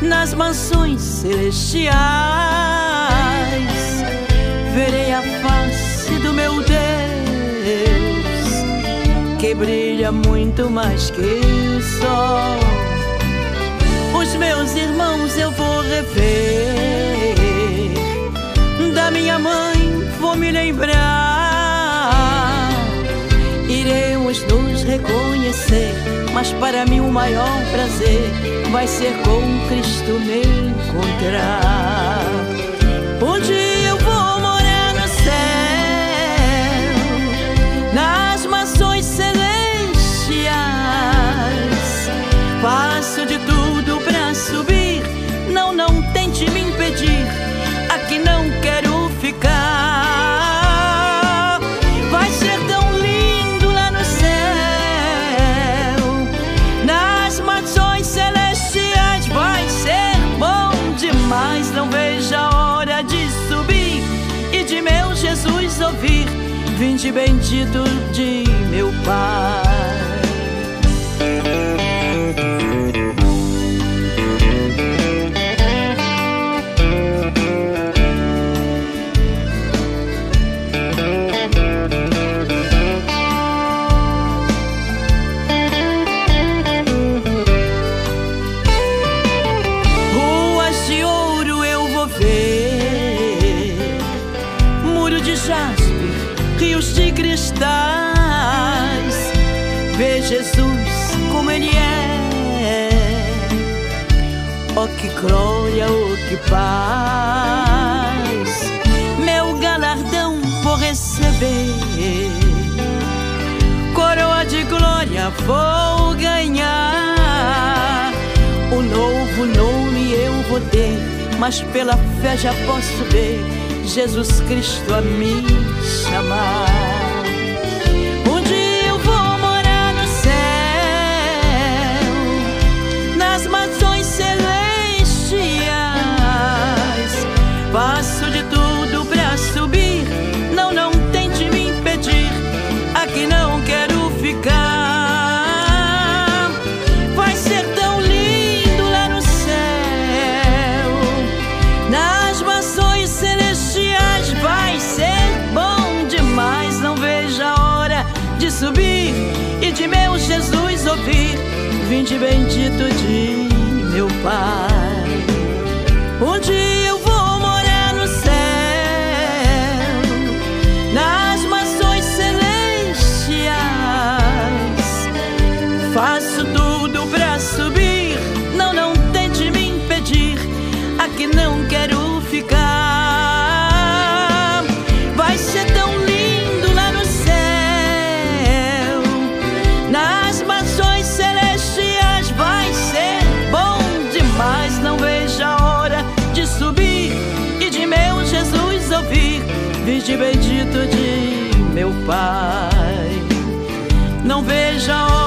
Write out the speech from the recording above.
Nas mansões celestiais verei a face do meu Deus, que brilha muito mais que o sol. Os meus irmãos eu vou rever, da minha mãe vou me lembrar. Iremos nos reconhecer, mas para mim o maior prazer vai ser com Cristo me encontrar. Um dia eu vou morar no céu, nas mansões celestiais. Faço de tudo pra subir, não tente me impedir, aqui não quero ficar. Vai ser tão lindo lá no céu, nas mansões celestiais. Vai ser bom demais, não vejo a hora de subir e de meu Jesus ouvir: vinde bendito de meu Pai. Rios de cristais, vê Jesus como Ele é. Oh, que glória, oh, que paz, meu galardão vou receber. Coroa de glória vou ganhar, um novo nome eu vou ter, mas pela fé já posso ver Jesus Cristo a me chamar. Um dia eu vou morar no céu, nas mansões celestiais. Faço de tudo pra subir, não tente me impedir, aqui não quero ficar. Vai ser tão lindo lá no céu, nas mansões celestiais. Vai ser bom demais, não vejo a hora de subir e de meu Jesus ouvir: vinde bendito de meu Pai. Um dia eu vou morar no céu, nas mansões celestiais. Faço tudo pra subir, não tente me impedir, aqui não quero ficar. Vai ser tão lindo lá no céu, nas mansões celestiais. Vai ser bom demais, não vejo a hora de subir e de meu Jesus ouvir: vinde bendito de meu Pai. Não vejo a hora